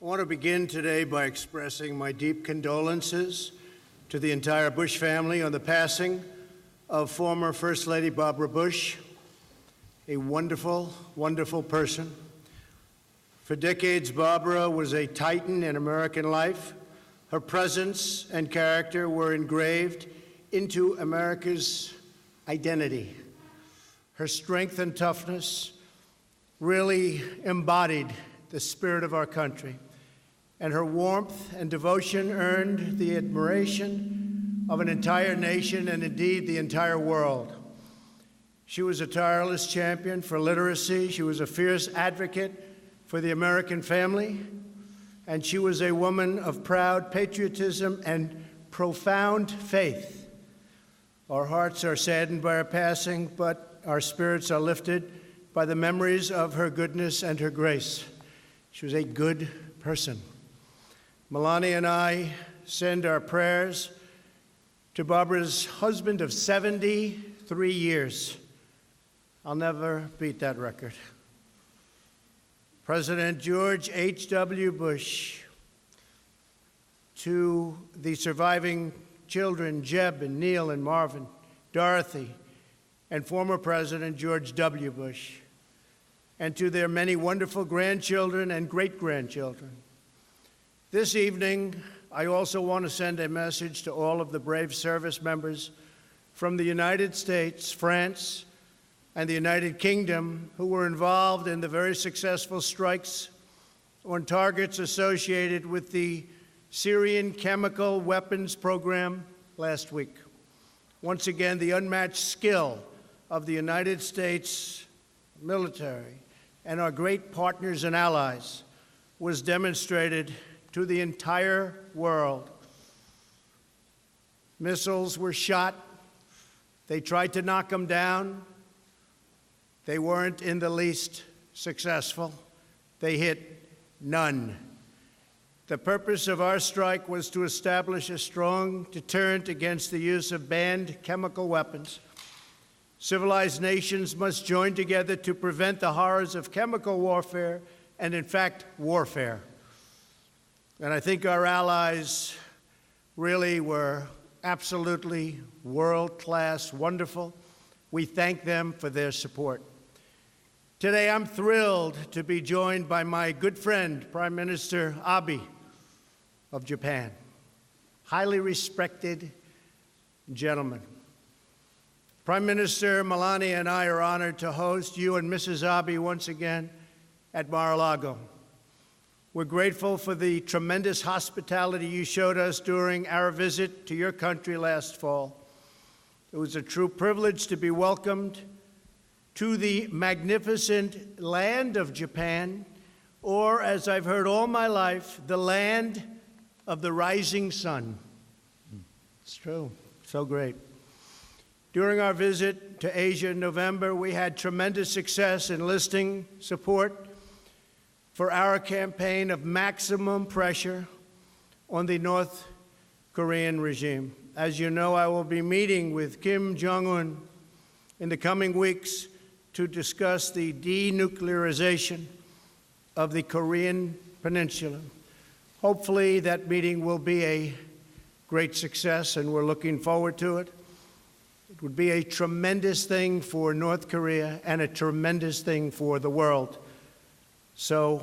I want to begin today by expressing my deep condolences to the entire Bush family on the passing of former First Lady Barbara Bush, a wonderful, wonderful person. For decades, Barbara was a titan in American life. Her presence and character were engraved into America's identity. Her strength and toughness really embodied the spirit of our country, and her warmth and devotion earned the admiration of an entire nation and indeed the entire world. She was a tireless champion for literacy. She was a fierce advocate for the American family, and she was a woman of proud patriotism and profound faith. Our hearts are saddened by her passing, but our spirits are lifted by the memories of her goodness and her grace. She was a good person. Melania and I send our prayers to Barbara's husband of 73 years. I'll never beat that record. President George H.W. Bush, to the surviving children, Jeb and Neil and Marvin, Dorothy, and former President George W. Bush, and to their many wonderful grandchildren and great-grandchildren. This evening, I also want to send a message to all of the brave service members from the United States, France, and the United Kingdom who were involved in the very successful strikes on targets associated with the Syrian chemical weapons program last week. Once again, the unmatched skill of the United States military and our great partners and allies was demonstrated to the entire world. Missiles were shot. They tried to knock them down. They weren't in the least successful. They hit none. The purpose of our strike was to establish a strong deterrent against the use of banned chemical weapons. Civilized nations must join together to prevent the horrors of chemical warfare and, in fact, warfare. And I think our allies really were absolutely world-class, wonderful. We thank them for their support. Today, I'm thrilled to be joined by my good friend, Prime Minister Abe of Japan. Highly respected gentleman. Prime Minister Melania and I are honored to host you and Mrs. Abe once again at Mar-a-Lago. We're grateful for the tremendous hospitality you showed us during our visit to your country last fall. It was a true privilege to be welcomed to the magnificent land of Japan, or, as I've heard all my life, the land of the rising sun. It's true. So great. During our visit to Asia in November, we had tremendous success enlisting support for our campaign of maximum pressure on the North Korean regime. As you know, I will be meeting with Kim Jong-un in the coming weeks to discuss the denuclearization of the Korean Peninsula. Hopefully, that meeting will be a great success, and we're looking forward to it. It would be a tremendous thing for North Korea and a tremendous thing for the world. So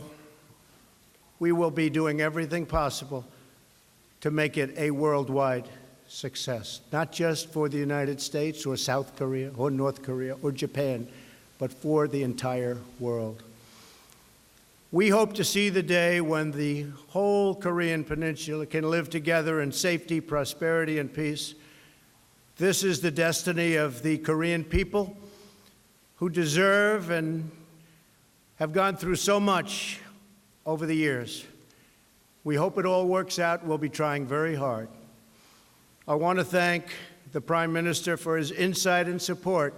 we will be doing everything possible to make it a worldwide success, not just for the United States or South Korea or North Korea or Japan, but for the entire world. We hope to see the day when the whole Korean Peninsula can live together in safety, prosperity, and peace. This is the destiny of the Korean people, who deserve and have gone through so much over the years. We hope it all works out. We'll be trying very hard. I want to thank the Prime Minister for his insight and support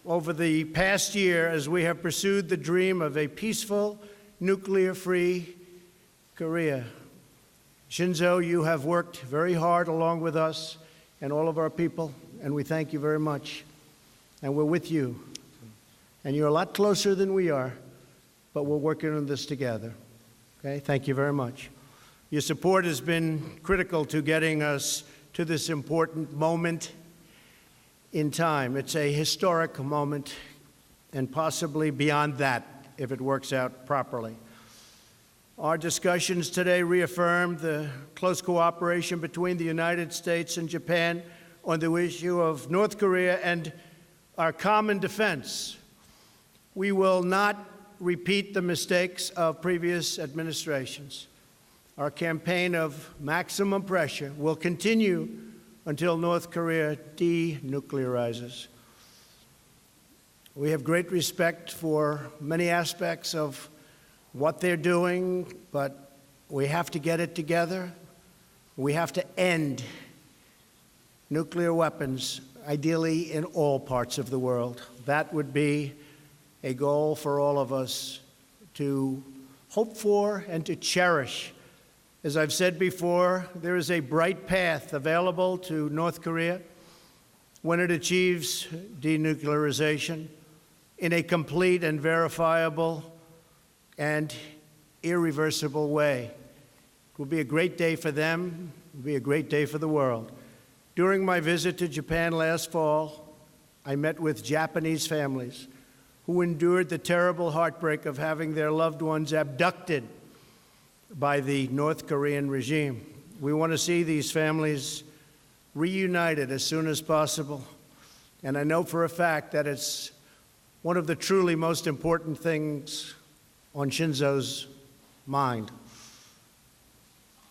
over the past year as we have pursued the dream of a peaceful, nuclear-free Korea. Shinzo, you have worked very hard along with us and all of our people, and we thank you very much. And we're with you. And you're a lot closer than we are, but we're working on this together. Okay, thank you very much. Your support has been critical to getting us to this important moment in time. It's a historic moment, and possibly beyond that, if it works out properly. Our discussions today reaffirm the close cooperation between the United States and Japan on the issue of North Korea and our common defense. We will not repeat the mistakes of previous administrations. Our campaign of maximum pressure will continue until North Korea denuclearizes. We have great respect for many aspects of what they're doing, but we have to get it together. We have to end nuclear weapons, ideally in all parts of the world. That would be a goal for all of us to hope for and to cherish. As I've said before, there is a bright path available to North Korea when it achieves denuclearization in a complete and verifiable and irreversible way. It will be a great day for them. It will be a great day for the world. During my visit to Japan last fall, I met with Japanese families who endured the terrible heartbreak of having their loved ones abducted by the North Korean regime. We want to see these families reunited as soon as possible. And I know for a fact that it's one of the truly most important things on Shinzo's mind.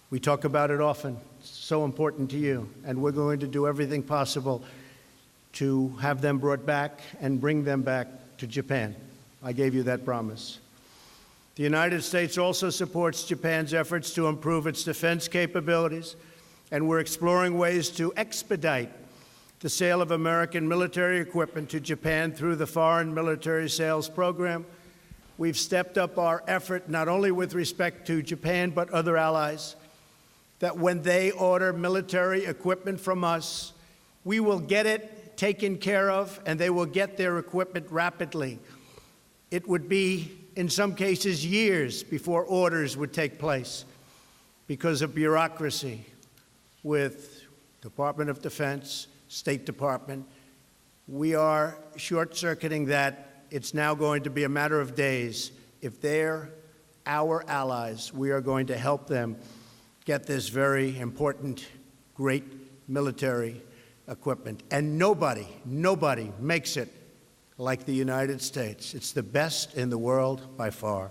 We talk about it often. It's so important to you. And we're going to do everything possible to have them brought back and bring them back to Japan. I gave you that promise. The United States also supports Japan's efforts to improve its defense capabilities, and we're exploring ways to expedite the sale of American military equipment to Japan through the Foreign Military Sales Program. We've stepped up our effort not only with respect to Japan but other allies, that when they order military equipment from us, we will get it taken care of and they will get their equipment rapidly. It would be, in some cases, years before orders would take place because of bureaucracy with Department of Defense, State Department. We are short-circuiting that. It's now going to be a matter of days. If they're our allies, we are going to help them get this very important, great military equipment. And nobody makes it like the United States. It's the best in the world by far.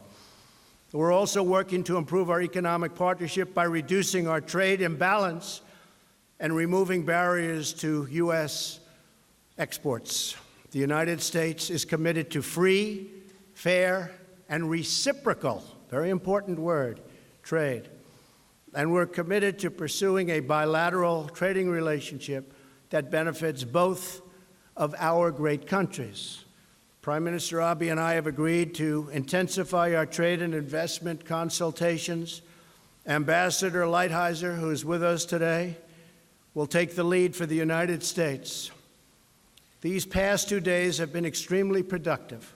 We're also working to improve our economic partnership by reducing our trade imbalance and removing barriers to U.S. exports. The United States is committed to free, fair, and reciprocal, very important word, trade. And we're committed to pursuing a bilateral trading relationship that benefits both of our great countries. Prime Minister Abe and I have agreed to intensify our trade and investment consultations. Ambassador Lighthizer, who is with us today, will take the lead for the United States. These past 2 days have been extremely productive.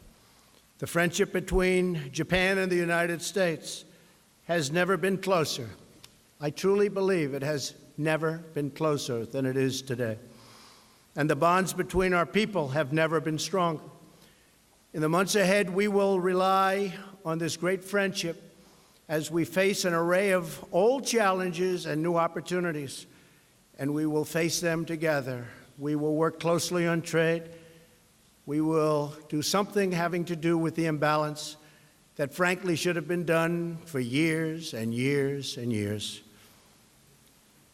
The friendship between Japan and the United States has never been closer. I truly believe it has never been closer than it is today. And the bonds between our people have never been stronger. In the months ahead, we will rely on this great friendship as we face an array of old challenges and new opportunities, and we will face them together. We will work closely on trade. We will do something having to do with the imbalance that frankly should have been done for years and years and years.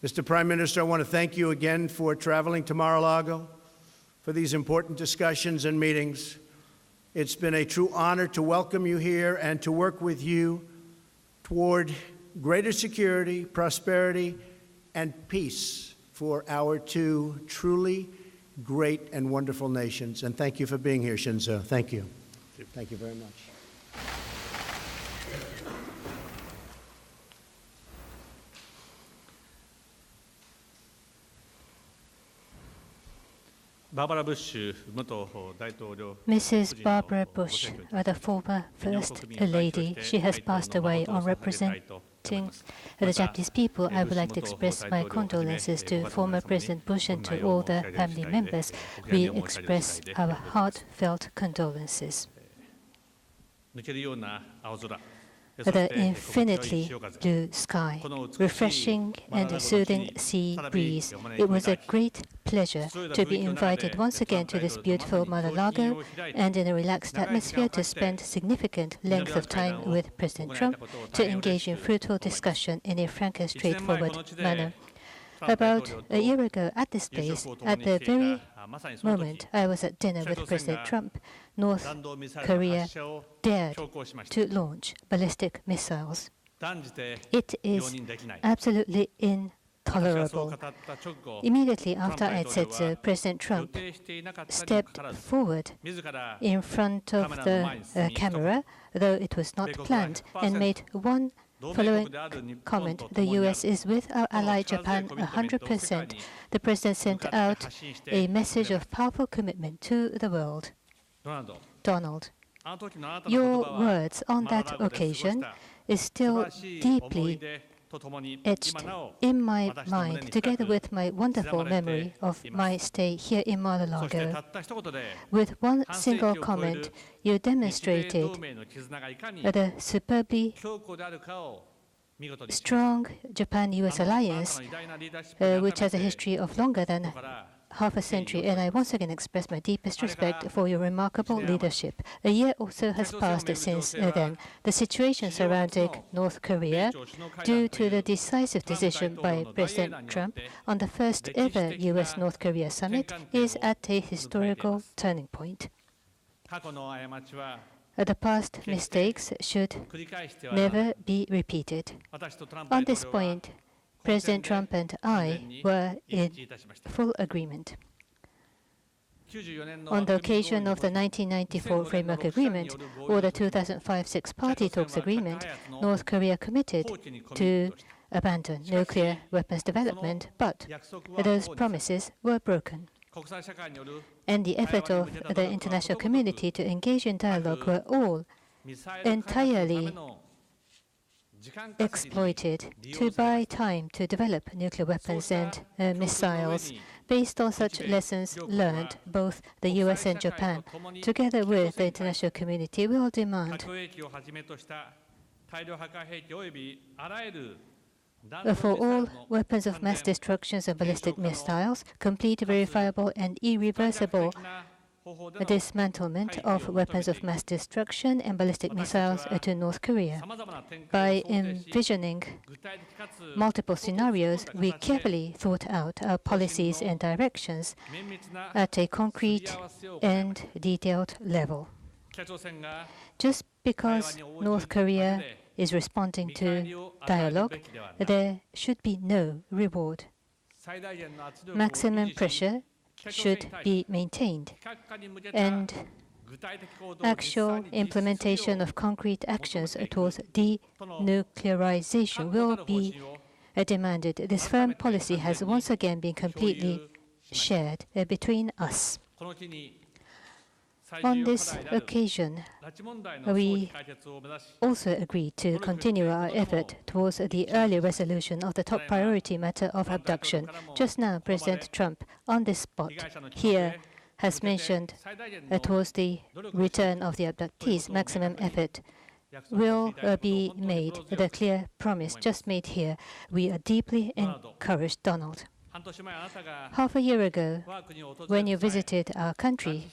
Mr. Prime Minister, I want to thank you again for traveling to Mar-a-Lago for these important discussions and meetings. It's been a true honor to welcome you here and to work with you toward greater security, prosperity, and peace for our two truly great and wonderful nations. And thank you for being here, Shinzo. Thank you. Thank you very much. Mrs. Barbara Bush, the former First Lady, she has passed away. On representing the Japanese people, I would like to express my condolences to former President Bush and to all the family members. We express our heartfelt condolences. The infinitely blue sky, refreshing and soothing sea breeze. It was a great pleasure to be invited once again to this beautiful Mar-a-Lago and in a relaxed atmosphere to spend significant length of time with President Trump to engage in fruitful discussion in a frank and straightforward manner. About a year ago at this place, at the very moment I was at dinner with President Trump, North Korea dared to launch ballistic missiles. It is absolutely intolerable. Immediately after I had said so, President Trump stepped forward in front of the camera, though it was not planned, and made one following comment: the U.S. is with our ally Japan 100%. The President sent out a message of powerful commitment to the world. Donald, your words on that occasion is still deeply etched in my mind, together with my wonderful memory of my stay here in Mar-a-Lago. With one single comment, you demonstrated the superbly strong Japan-US alliance, which has a history of longer than half a century, and I once again express my deepest respect for your remarkable leadership. A year or so has passed since then. The situation surrounding North Korea, due to the decisive decision by President Trump on the first ever U.S.-North Korea summit, is at a historical turning point. The past mistakes should never be repeated. On this point, President Trump and I were in full agreement. On the occasion of the 1994 Framework Agreement or the 2005 Six-Party Talks Agreement, North Korea committed to abandon nuclear weapons development, but those promises were broken. And the effort of the international community to engage in dialogue were all entirely exploited to buy time to develop nuclear weapons and missiles. Based on such lessons learned, both the U.S. and Japan, together with the international community, will demand for all weapons of mass destruction and ballistic missiles, complete, verifiable, and irreversible dismantlement of weapons of mass destruction and ballistic missiles to North Korea. By envisioning multiple scenarios, we carefully thought out our policies and directions at a concrete and detailed level. Just because North Korea is responding to dialogue, there should be no reward. Maximum pressure should be maintained, and actual implementation of concrete actions towards denuclearization will be demanded. This firm policy has once again been completely shared between us. On this occasion, we also agreed to continue our effort towards the early resolution of the top priority matter of abduction. Just now, President Trump, on this spot here, has mentioned towards the return of the abductees, maximum effort will be made. The clear promise just made here. We are deeply encouraged, Donald. Half a year ago, when you visited our country,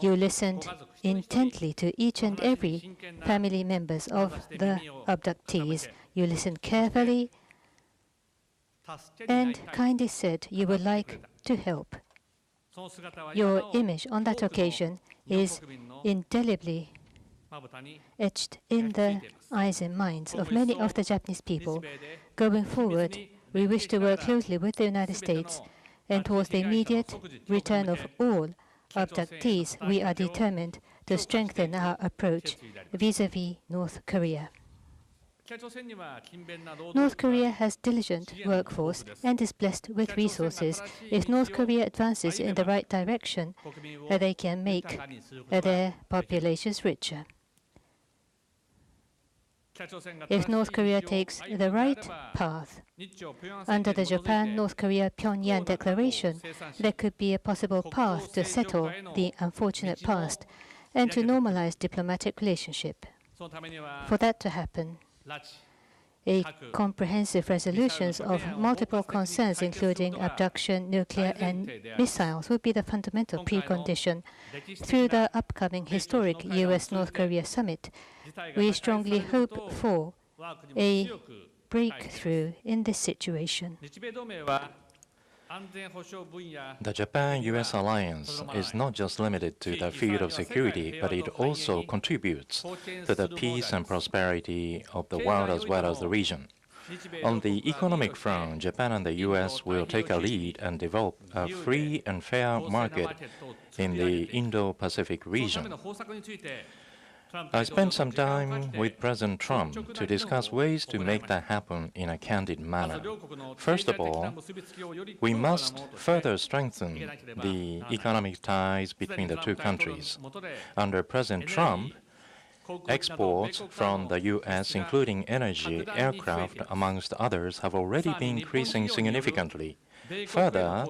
you listened intently to each and every family members of the abductees. You listened carefully and kindly said you would like to help. Your image on that occasion is indelibly etched in the eyes and minds of many of the Japanese people. Going forward, we wish to work closely with the United States, and towards the immediate return of all abductees, we are determined to strengthen our approach vis-à-vis North Korea. North Korea has diligent workforce and is blessed with resources. If North Korea advances in the right direction, they can make their populations richer. If North Korea takes the right path, under the Japan-North Korea-Pyongyang Declaration, there could be a possible path to settle the unfortunate past and to normalize diplomatic relationship. For that to happen, a comprehensive resolutions of multiple concerns, including abduction, nuclear, and missiles, would be the fundamental precondition. Through the upcoming historic U.S.-North Korea summit, we strongly hope for a breakthrough in this situation. The Japan-US alliance is not just limited to the field of security, but it also contributes to the peace and prosperity of the world as well as the region. On the economic front, Japan and the US will take a lead and develop a free and fair market in the Indo-Pacific region. I spent some time with President Trump to discuss ways to make that happen in a candid manner. First of all, we must further strengthen the economic ties between the two countries. Under President Trump, exports from the U.S., including energy, aircraft, amongst others, have already been increasing significantly. Further,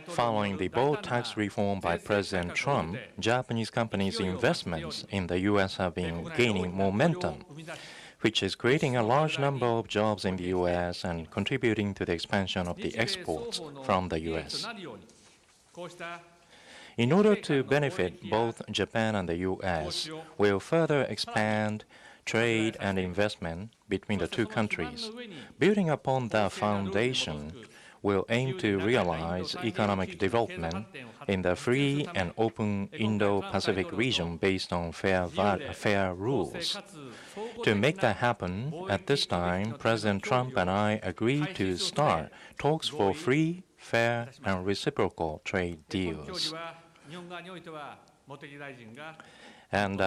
following the bold tax reform by President Trump, Japanese companies' investments in the U.S. have been gaining momentum, which is creating a large number of jobs in the U.S. and contributing to the expansion of the exports from the U.S. In order to benefit both Japan and the U.S., we'll further expand trade and investment between the two countries. Building upon that foundation, will aim to realize economic development in the free and open Indo-Pacific region based on fair rules. To make that happen, at this time, President Trump and I agreed to start talks for free, fair, and reciprocal trade deals. And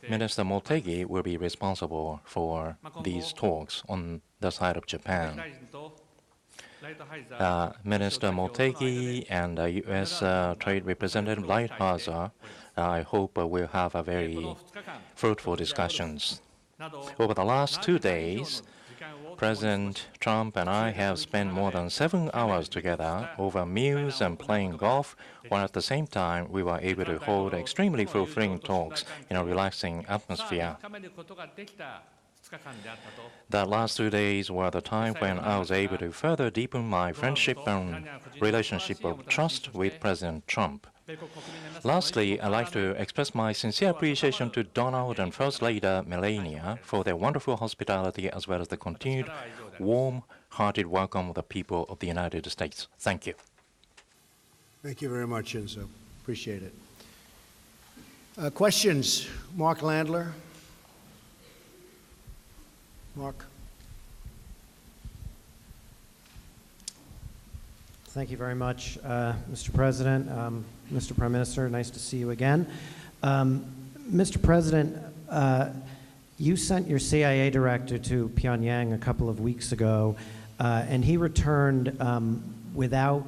Minister Motegi will be responsible for these talks on the side of Japan. Minister Motegi and U.S. Trade Representative Lighthizer, I hope will have a very fruitful discussions. Over the last 2 days, President Trump and I have spent more than 7 hours together over meals and playing golf, while at the same time we were able to hold extremely fulfilling talks in a relaxing atmosphere. The last 2 days were the time when I was able to further deepen my friendship and relationship of trust with President Trump. Lastly, I'd like to express my sincere appreciation to Donald and First Lady Melania for their wonderful hospitality as well as the continued warm-hearted welcome of the people of the United States. Thank you. Thank you very much, Shinzo. Appreciate it. Questions? Mark Landler. Mark. Thank you very much, Mr. President. Mr. Prime Minister, nice to see you again. Mr. President, you sent your CIA director to Pyongyang a couple of weeks ago, and he returned without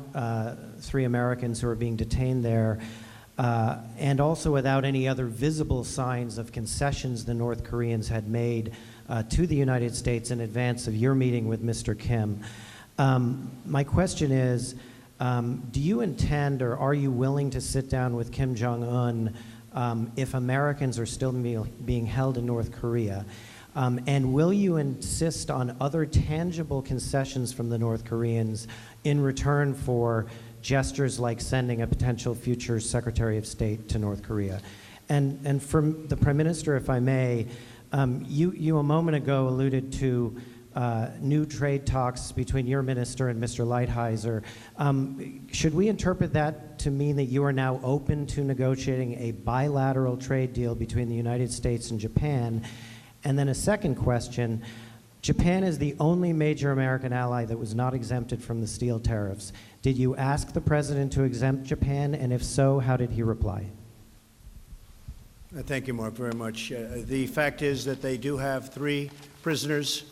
3 Americans who are being detained there, and also without any other visible signs of concessions the North Koreans had made to the United States in advance of your meeting with Mr. Kim. My question is, do you intend or are you willing to sit down with Kim Jong-un if Americans are still being held in North Korea? And will you insist on other tangible concessions from the North Koreans in return for gestures like sending a potential future Secretary of State to North Korea? And from the Prime Minister, if I may, you a moment ago alluded to new trade talks between your minister and Mr. Lighthizer. Should we interpret that to mean that you are now open to negotiating a bilateral trade deal between the United States and Japan? And then a second question, Japan is the only major American ally that was not exempted from the steel tariffs. Did you ask the President to exempt Japan, and if so, how did he reply? Thank you, Mark, very much. The fact is that they do have 3 prisoners.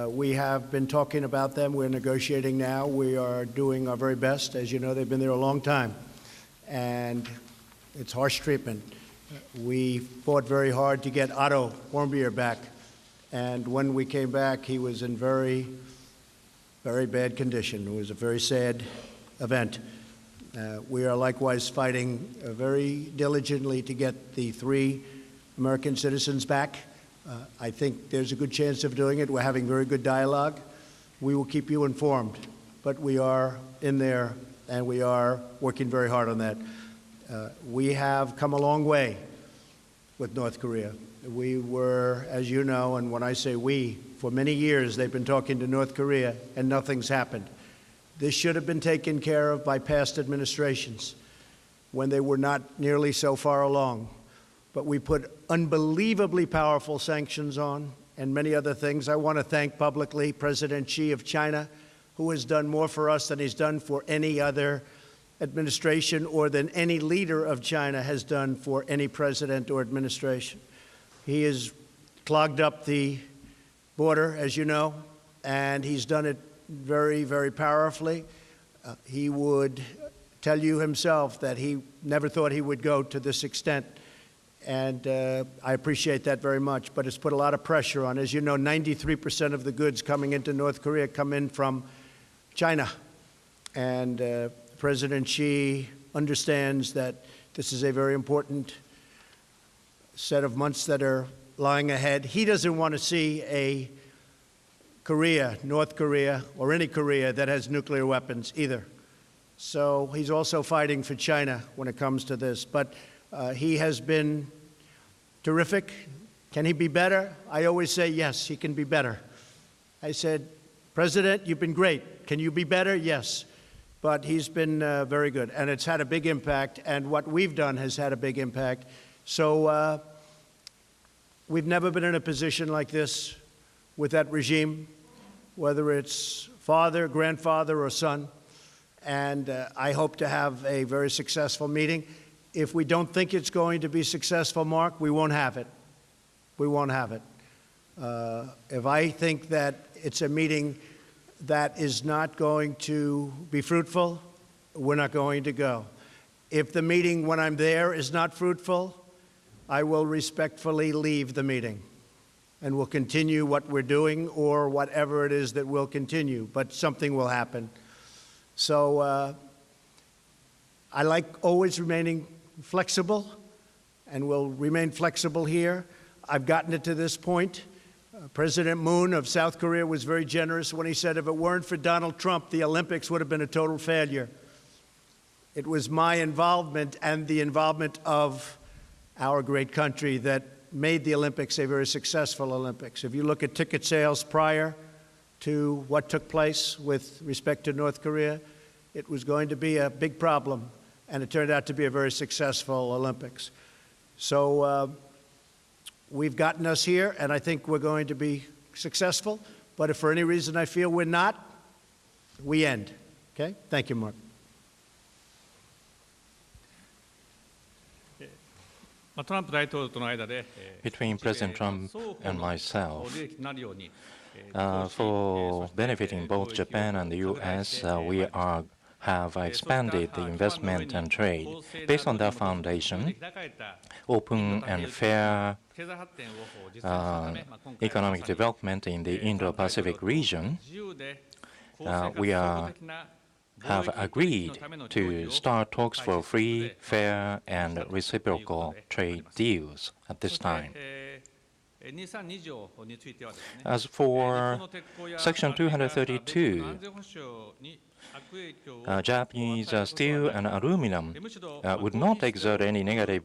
We have been talking about them. We're negotiating now. We are doing our very best. As you know, they've been there a long time, and it's harsh treatment. We fought very hard to get Otto Warmbier back, and when we came back, he was in very, very bad condition. It was a very sad event. We are likewise fighting very diligently to get the 3 American citizens back. I think there's a good chance of doing it. We're having very good dialogue. We will keep you informed, but we are in there and we are working very hard on that. We have come a long way with North Korea. We were, as you know, and when I say we, for many years they've been talking to North Korea and nothing's happened. This should have been taken care of by past administrations when they were not nearly so far along. But we put unbelievably powerful sanctions on and many other things. I want to thank publicly President Xi of China, who has done more for us than he's done for any other administration or than any leader of China has done for any president or administration. He has clogged up the border, as you know, and he's done it very, very powerfully. He would tell you himself that he never thought he would go to this extent, and I appreciate that very much, but it's put a lot of pressure on. As you know, 93% of the goods coming into North Korea come in from China, and President Xi understands that this is a very important set of months that are lying ahead. He doesn't want to see a Korea, North Korea, or any Korea that has nuclear weapons either. So he's also fighting for China when it comes to this. But he has been terrific. Can he be better? I always say, yes, he can be better. I said, President, you've been great. Can you be better? Yes. But he's been very good, and it's had a big impact, and what we've done has had a big impact. So we've never been in a position like this with that regime, whether it's father, grandfather, or son, and I hope to have a very successful meeting. If we don't think it's going to be successful, Mark, we won't have it. We won't have it. If I think that it's a meeting that is not going to be fruitful, we're not going to go. If the meeting, when I'm there, is not fruitful, I will respectfully leave the meeting, and we'll continue what we're doing or whatever it is that we'll continue, but something will happen. So I like always remaining flexible, and will remain flexible here. I've gotten it to this point. President Moon of South Korea was very generous when he said if it weren't for Donald Trump, the Olympics would have been a total failure. It was my involvement and the involvement of our great country that made the Olympics a very successful Olympics. If you look at ticket sales prior to what took place with respect to North Korea, it was going to be a big problem, and it turned out to be a very successful Olympics. So we've gotten us here, and I think we're going to be successful. But if for any reason I feel we're not, we end. Okay? Thank you, Mark. Between President Trump and myself, for benefiting both Japan and the U.S., we have expanded the investment and trade. Based on that foundation, open and fair economic development in the Indo-Pacific region, we have agreed to start talks for free, fair, and reciprocal trade deals at this time. As for Section 232, Japanese steel and aluminum would not exert any negative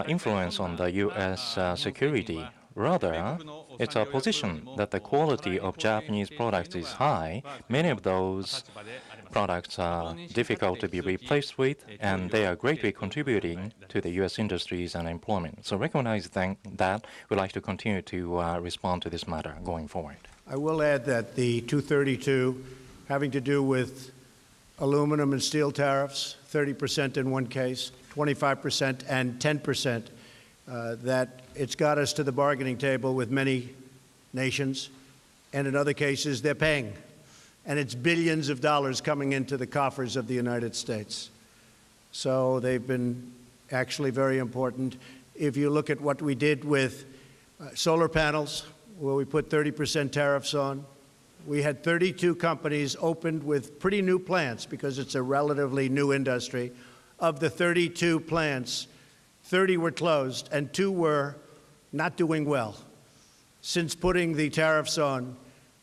influence on the U.S. security. Rather, it's our position that the quality of Japanese products is high. Many of those products are difficult to be replaced with, and they are greatly contributing to the U.S. industries and employment. So recognizing that, we'd like to continue to respond to this matter going forward. I will add that the 232 having to do with aluminum and steel tariffs, 30% in one case, 25% and 10% that it's got us to the bargaining table with many nations, and in other cases, they're paying. And it's billions of dollars coming into the coffers of the United States. So they've been actually very important. If you look at what we did with solar panels, where we put 30% tariffs on, we had 32 companies opened with pretty new plants because it's a relatively new industry. Of the 32 plants, 30 were closed and 2 were not doing well. Since putting the tariffs on,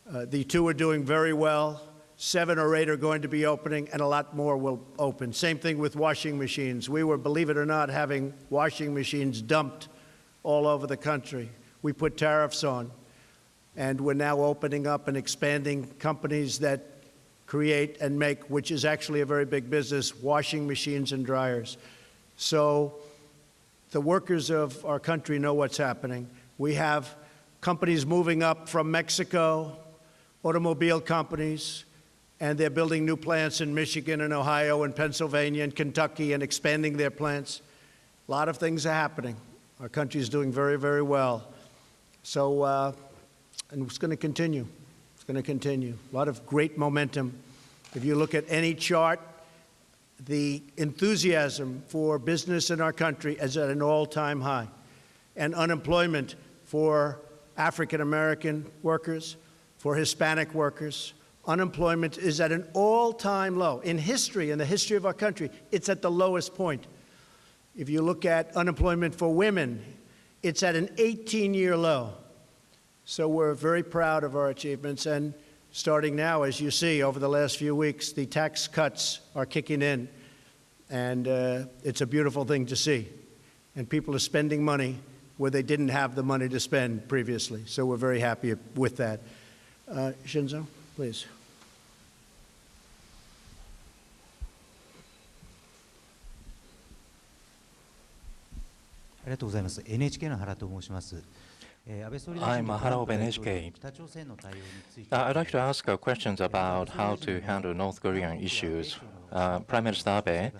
the 2 are doing very well. 7 or 8 are going to be opening, and a lot more will open. Same thing with washing machines. We were, believe it or not, having washing machines dumped all over the country. We put tariffs on, and we're now opening up and expanding companies that create and make, which is actually a very big business, washing machines and dryers. So the workers of our country know what's happening. We have companies moving up from Mexico, automobile companies, and they're building new plants in Michigan and Ohio and Pennsylvania and Kentucky and expanding their plants. A lot of things are happening. Our country is doing very, very well. So, and it's going to continue. It's going to continue. A lot of great momentum. If you look at any chart, the enthusiasm for business in our country is at an all-time high. And unemployment for African-American workers, for Hispanic workers, unemployment is at an all-time low. In history, in the history of our country, it's at the lowest point. If you look at unemployment for women, it's at an 18-year low. So we're very proud of our achievements. And starting now, as you see, over the last few weeks, the tax cuts are kicking in. And it's a beautiful thing to see. And people are spending money where they didn't have the money to spend previously. So we're very happy with that. Shinzo, please. ありがとうございます。NHK の原と申します。 I'm Hara of NHK. I'd like to ask questions about how to handle North Korean issues. Prime Minister Abe,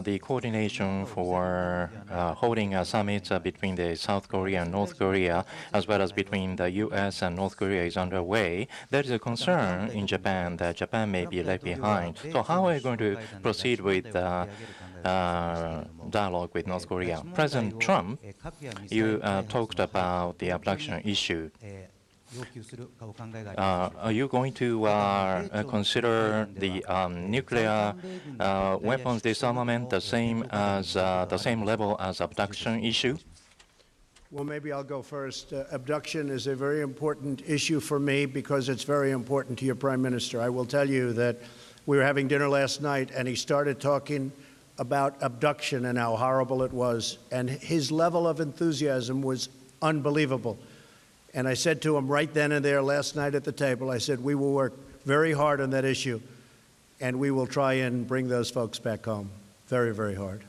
the coordination for holding a summit between the South Korea and North Korea, as well as between the U.S. and North Korea, is underway. There is a concern in Japan that Japan may be left behind. So how are you going to proceed with dialogue with North Korea? President Trump, you talked about the abduction issue. Are you going to consider the nuclear weapons disarmament the same level as abduction issue? Well, maybe I'll go first. Abduction is a very important issue for me because it's very important to your Prime Minister. I will tell you that we were having dinner last night, and he started talking about abduction and how horrible it was, and his level of enthusiasm was unbelievable. And I said to him right then and there last night at the table, I said, we will work very hard on that issue, and we will try and bring those folks back home. Very, very hard.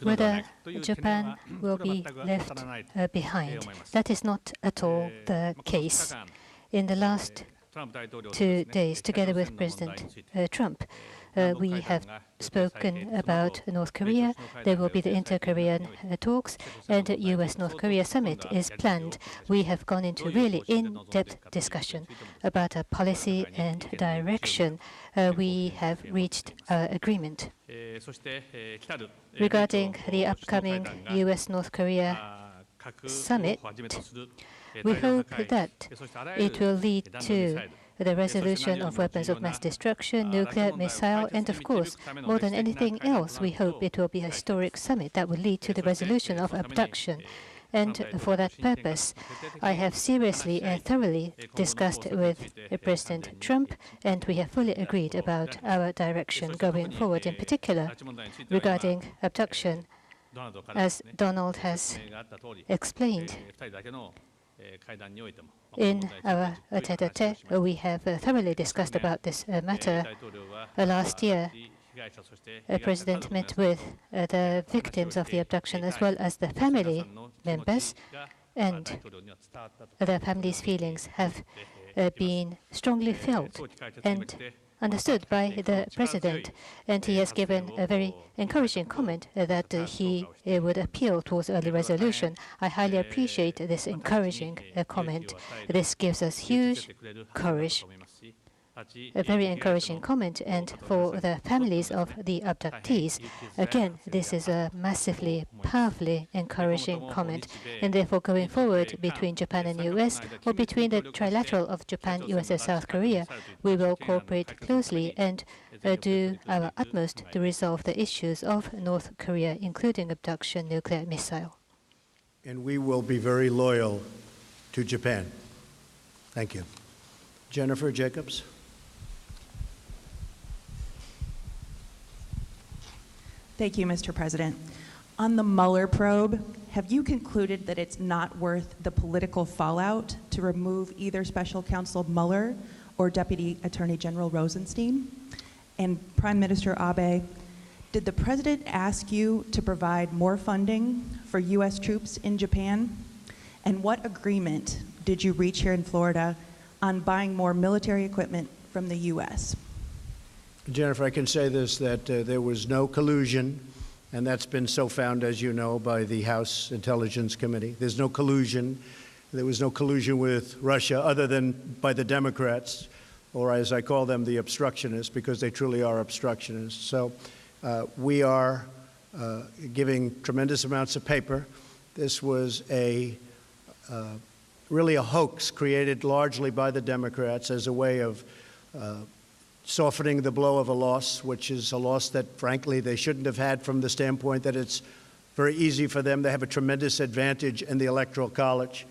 Whether Japan will be left behind, that is not at all the case. In the last 2 days, together with President Trump, we have spoken about North Korea. There will be the inter-Korean talks, and the U.S.-North Korea summit is planned. We have gone into really in-depth discussion about our policy and direction. We have reached agreement. Regarding the upcoming U.S.-North Korea summit, we hope that it will lead to the resolution of weapons of mass destruction, nuclear, missile, and of course, more than anything else, we hope it will be a historic summit that will lead to the resolution of abduction. And for that purpose, I have seriously and thoroughly discussed with President Trump, and we have fully agreed about our direction going forward, in particular regarding abduction. As Donald has explained, in our tete-a-tete, we have thoroughly discussed about this matter. Last year, the President met with the victims of the abduction as well as the family members, and the family's feelings have been strongly felt. And understood by the President, and he has given a very encouraging comment that he would appeal towards early resolution. I highly appreciate this encouraging comment. This gives us huge courage. A very encouraging comment, and for the families of the abductees, again, this is a massively, powerfully encouraging comment. And therefore, going forward between Japan and US, or between the trilateral of Japan, US, and South Korea, we will cooperate closely and do our utmost to resolve the issues of North Korea, including abduction nuclear missile. And we will be very loyal to Japan. Thank you. Jennifer Jacobs. Thank you, Mr. President. On the Mueller probe, have you concluded that it's not worth the political fallout to remove either Special Counsel Mueller or Deputy Attorney General Rosenstein? And Prime Minister Abe, did the President ask you to provide more funding for U.S. troops in Japan? And what agreement did you reach here in Florida on buying more military equipment from the U.S.? Jennifer, I can say this, that there was no collusion, and that's been so found, as you know, by the House Intelligence Committee. There's no collusion. There was no collusion with Russia other than by the Democrats, or as I call them, the obstructionists, because they truly are obstructionists. So we are giving tremendous amounts of paper. This was really a hoax created largely by the Democrats as a way of softening the blow of a loss, which is a loss that, frankly, they shouldn't have had from the standpoint that it's very easy for them. They have a tremendous advantage in the Electoral College,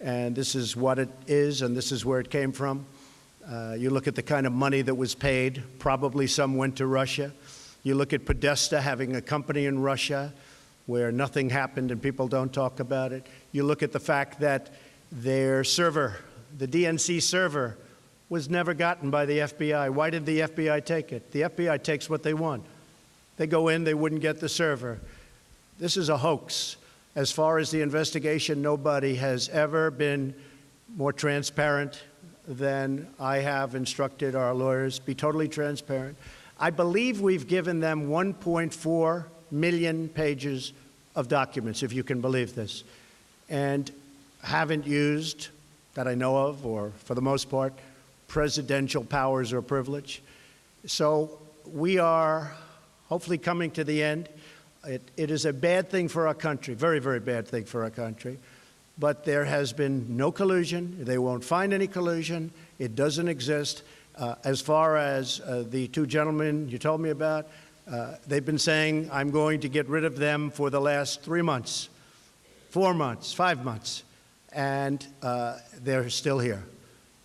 and this is what it is, and this is where it came from. You look at the kind of money that was paid. Probably some went to Russia. You look at Podesta having a company in Russia where nothing happened and people don't talk about it. You look at the fact that their server, the DNC server, was never gotten by the FBI. Why did the FBI take it? The FBI takes what they want. They go in, they wouldn't get the server. This is a hoax. As far as the investigation, nobody has ever been more transparent than I have instructed our lawyers. Be totally transparent. I believe we've given them 1.4 million pages of documents, if you can believe this, and haven't used, that I know of, or for the most part, presidential powers or privilege. So we are hopefully coming to the end. It is a bad thing for our country, very, very bad thing for our country. But there has been no collusion. They won't find any collusion. It doesn't exist. As far as the two gentlemen you told me about, they've been saying, I'm going to get rid of them for the last 3 months, 4 months, 5 months, and they're still here.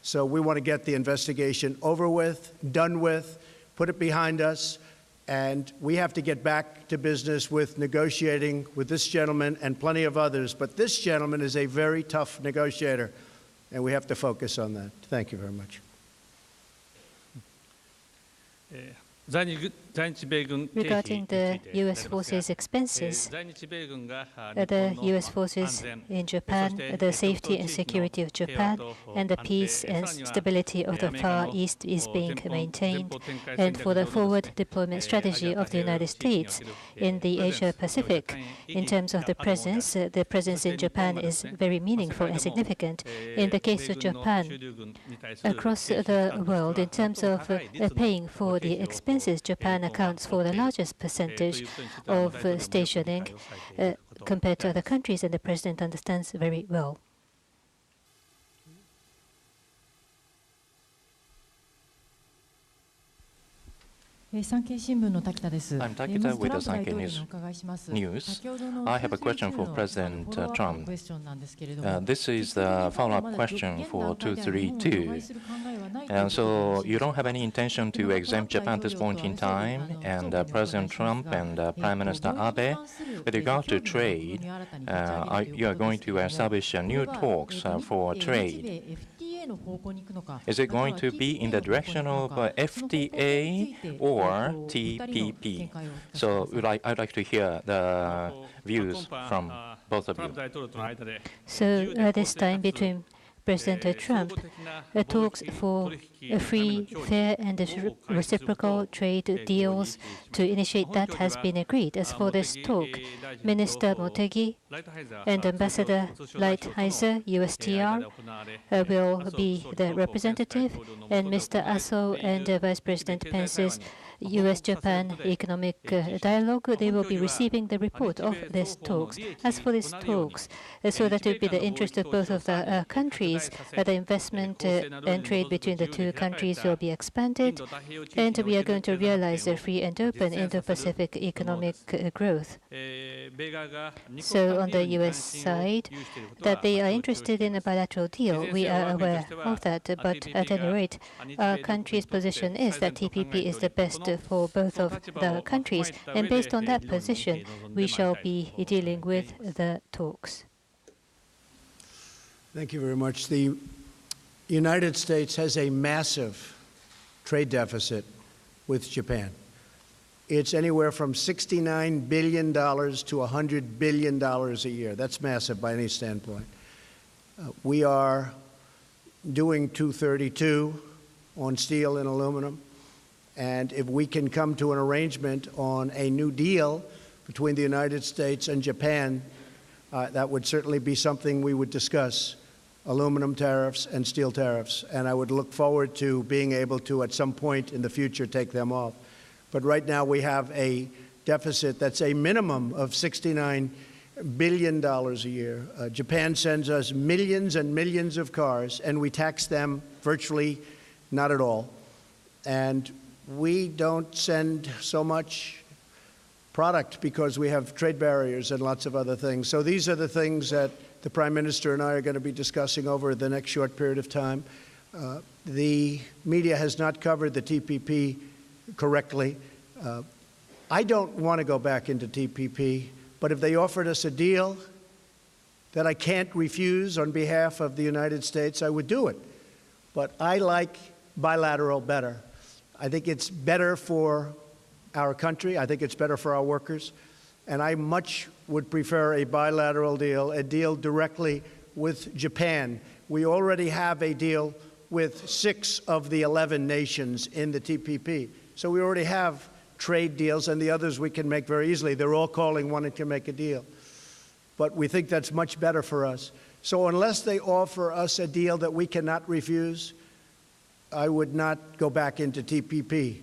So we want to get the investigation over with, done with, put it behind us, and we have to get back to business with negotiating with this gentleman and plenty of others. But this gentleman is a very tough negotiator, and we have to focus on that. Thank you very much. Regarding the U.S. forces' expenses, the U.S. forces in Japan, the safety and security of Japan, and the peace and stability of the Far East is being maintained. And for the forward deployment strategy of the United States in the Asia-Pacific, in terms of the presence in Japan is very meaningful and significant. In the case of Japan, across the world, in terms of paying for the expenses, Japan accounts for the largest percentage of stationing compared to other countries, and the President understands very well. I'm Takita with the Sankei News. I have a question for President Trump. This is the follow-up question for 232. And so you don't have any intention to exempt Japan at this point in time, and President Trump and Prime Minister Abe, with regard to trade, you are going to establish new talks for trade. Is it going to be in the direction of FTA or TPP? So I'd like to hear the views from both of you. So this time between President Trump, talks for free, fair, and reciprocal trade deals to initiate that has been agreed. As for this talk, Minister Motegi and Ambassador Lighthizer, USTR, will be the representative, and Mr. Aso and Vice President Pence's U.S.-Japan economic dialogue, they will be receiving the report of these talks. As for these talks, so that it will be the interest of both of the countries, the investment and trade between the two countries will be expanded, and we are going to realize a free and open Indo-Pacific economic growth. So on the U.S. side, that they are interested in a bilateral deal, we are aware of that, but at any rate, our country's position is that TPP is the best for both of the countries, and based on that position, we shall be dealing with the talks. Thank you very much. The United States has a massive trade deficit with Japan. It's anywhere from $69 billion to $100 billion a year. That's massive by any standpoint. We are doing 232 on steel and aluminum. And if we can come to an arrangement on a new deal between the United States and Japan, that would certainly be something we would discuss, aluminum tariffs and steel tariffs. And I would look forward to being able to, at some point in the future, take them off. But right now we have a deficit that's a minimum of $69 billion a year. Japan sends us millions and millions of cars, and we tax them virtually not at all. And we don't send so much product because we have trade barriers and lots of other things. So these are the things that the Prime Minister and I are going to be discussing over the next short period of time. The media has not covered the TPP correctly. I don't want to go back into TPP, but if they offered us a deal that I can't refuse on behalf of the United States, I would do it. But I like bilateral better. I think it's better for our country. I think it's better for our workers. And I much would prefer a bilateral deal, a deal directly with Japan. We already have a deal with 6 of the 11 nations in the TPP. So we already have trade deals, and the others we can make very easily. They're all calling wanting to make a deal. But we think that's much better for us. So unless they offer us a deal that we cannot refuse, I would not go back into TPP.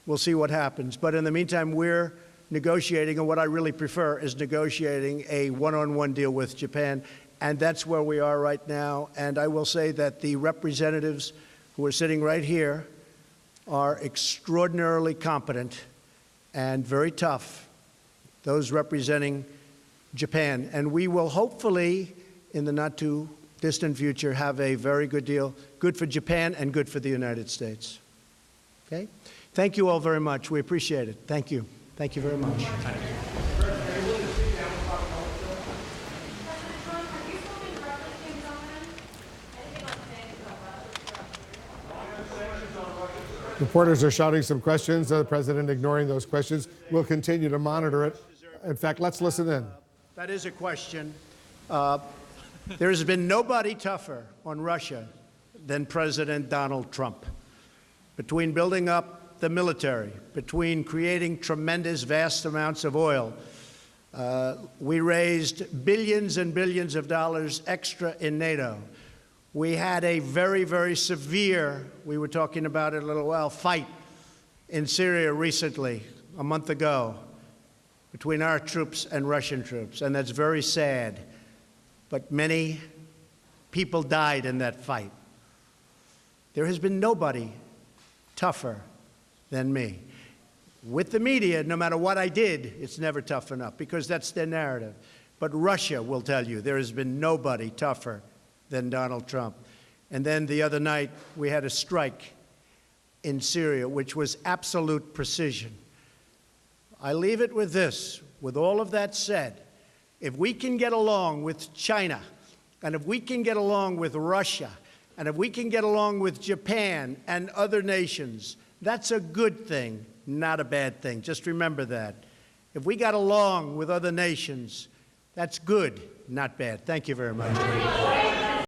We'll see what happens. But in the meantime, we're negotiating, and what I really prefer is negotiating a one-on-one deal with Japan, and that's where we are right now. And I will say that the representatives who are sitting right here are extraordinarily competent and very tough, those representing Japan. And we will hopefully, in the not-too-distant future, have a very good deal, good for Japan and good for the United States. Okay? Thank you all very much. We appreciate it. Thank you. Thank you very much. Reporters are shouting some questions. The president ignoring those questions. We'll continue to monitor it. In fact, let's listen in. That is a question. There has been nobody tougher on Russia than President Donald Trump. Between building up the military, between creating tremendous, vast amounts of oil, we raised billions and billions of dollars extra in NATO. We had a very, very severe, we were talking about it a little while, fight in Syria recently, a month ago, between our troops and Russian troops, and that's very sad. But many people died in that fight. There has been nobody tougher than me. With the media, no matter what I did, it's never tough enough, because that's their narrative. But Russia will tell you there has been nobody tougher than Donald Trump. And then the other night, we had a strike in Syria, which was absolute precision. I leave it with this. With all of that said, if we can get along with China, and if we can get along with Russia, and if we can get along with Japan and other nations, that's a good thing, not a bad thing. Just remember that. If we got along with other nations, that's good, not bad. Thank you very much.